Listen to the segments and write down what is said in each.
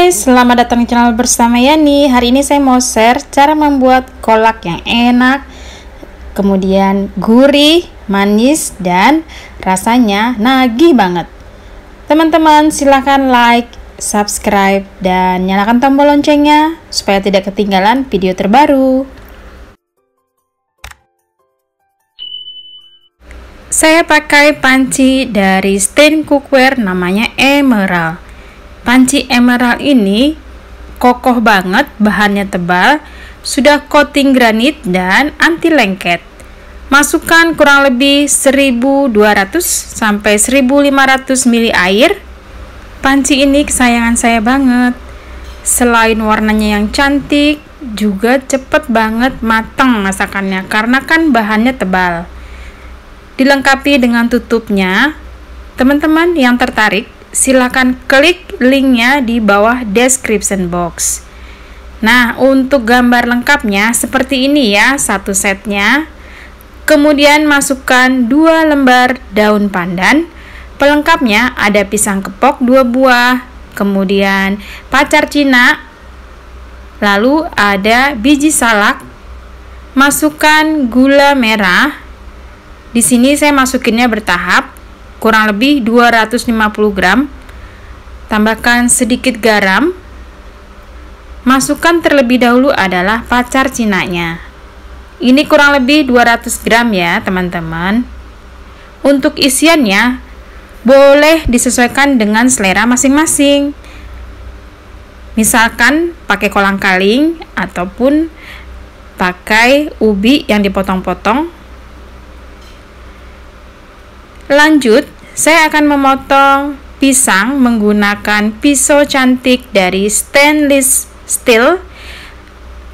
guys, selamat datang di channel bersama Yani. Hari ini saya mau share cara membuat kolak yang enak, kemudian gurih, manis, dan rasanya nagih banget. Teman-teman silahkan like, subscribe, dan nyalakan tombol loncengnya supaya tidak ketinggalan video terbaru. Saya pakai panci dari Stain Cookware namanya Emerald. Panci Emerald ini kokoh banget, bahannya tebal, sudah coating granit dan anti lengket. Masukkan kurang lebih 1200 sampai 1500 ml air. Panci ini kesayangan saya banget. Selain warnanya yang cantik, juga cepet banget matang masakannya karena kan bahannya tebal. Dilengkapi dengan tutupnya. Teman-teman yang tertarik, silakan klik linknya di bawah description box. Nah, untuk gambar lengkapnya seperti ini ya, satu setnya. Kemudian masukkan 2 lembar daun pandan. Pelengkapnya ada pisang kepok 2 buah, kemudian pacar Cina, lalu ada biji salak. Masukkan gula merah. Di sini saya masukinnya bertahap, kurang lebih 250 gram. Tambahkan sedikit garam. Masukkan terlebih dahulu adalah pacar cinanya. Ini kurang lebih 200 gram ya teman-teman. Untuk isiannya boleh disesuaikan dengan selera masing-masing. Misalkan pakai kolang-kaling ataupun pakai ubi yang dipotong-potong. Lanjut, saya akan memotong pisang menggunakan pisau cantik dari stainless steel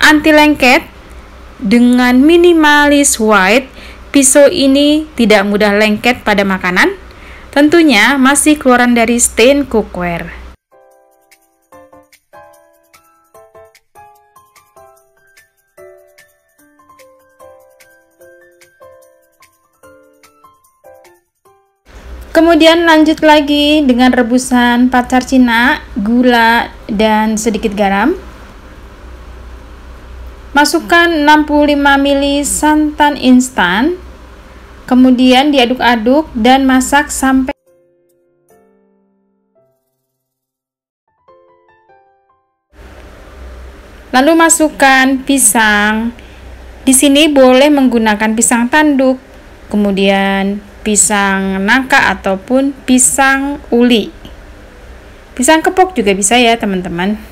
anti lengket dengan minimalis white. Pisau ini tidak mudah lengket pada makanan, tentunya masih keluaran dari Stain Cookware. Kemudian lanjut lagi dengan rebusan pacar Cina, gula, dan sedikit garam. Masukkan 65 ml santan instan. Kemudian diaduk-aduk dan masak sampai lalu masukkan pisang. Di sini boleh menggunakan pisang tanduk, kemudian pisang nangka ataupun pisang uli. Pisang kepok juga bisa ya teman-teman.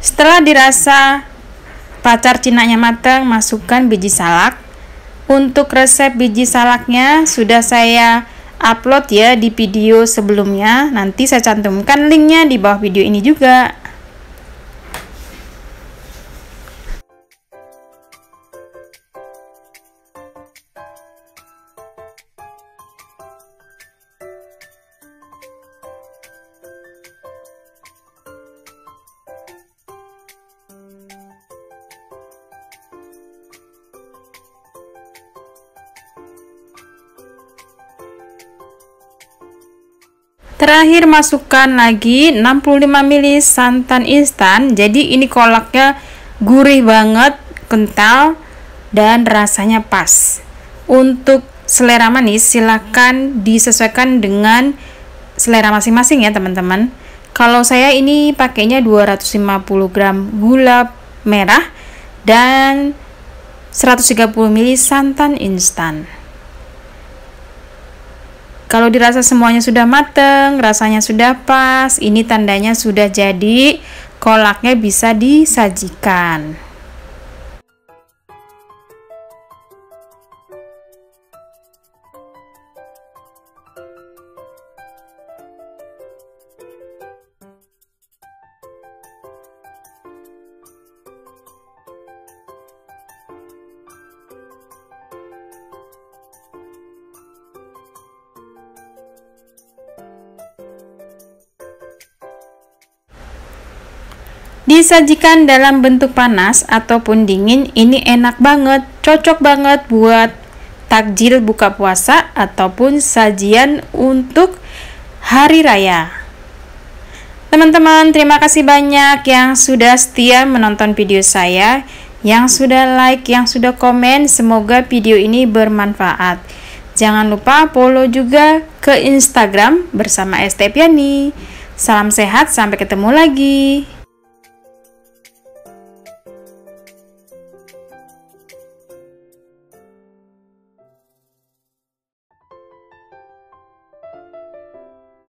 Setelah dirasa pacar cinanya matang, masukkan biji salak. Untuk resep biji salaknya sudah saya upload ya di video sebelumnya. Nanti saya cantumkan linknya di bawah video ini juga. Terakhir masukkan lagi 65 ml santan instan. Jadi ini kolaknya gurih banget, kental, dan rasanya pas. Untuk selera manis silahkan disesuaikan dengan selera masing-masing ya teman-teman. Kalau saya ini pakainya 250 gram gula merah dan 130 ml santan instan. Kalau dirasa semuanya sudah mateng, rasanya sudah pas, ini tandanya sudah jadi, kolaknya bisa disajikan. Disajikan dalam bentuk panas ataupun dingin, ini enak banget, cocok banget buat takjil buka puasa ataupun sajian untuk hari raya. Teman-teman, terima kasih banyak yang sudah setia menonton video saya, yang sudah like, yang sudah komen. Semoga video ini bermanfaat. Jangan lupa follow juga ke Instagram bersama Estepiani. Salam sehat, sampai ketemu lagi.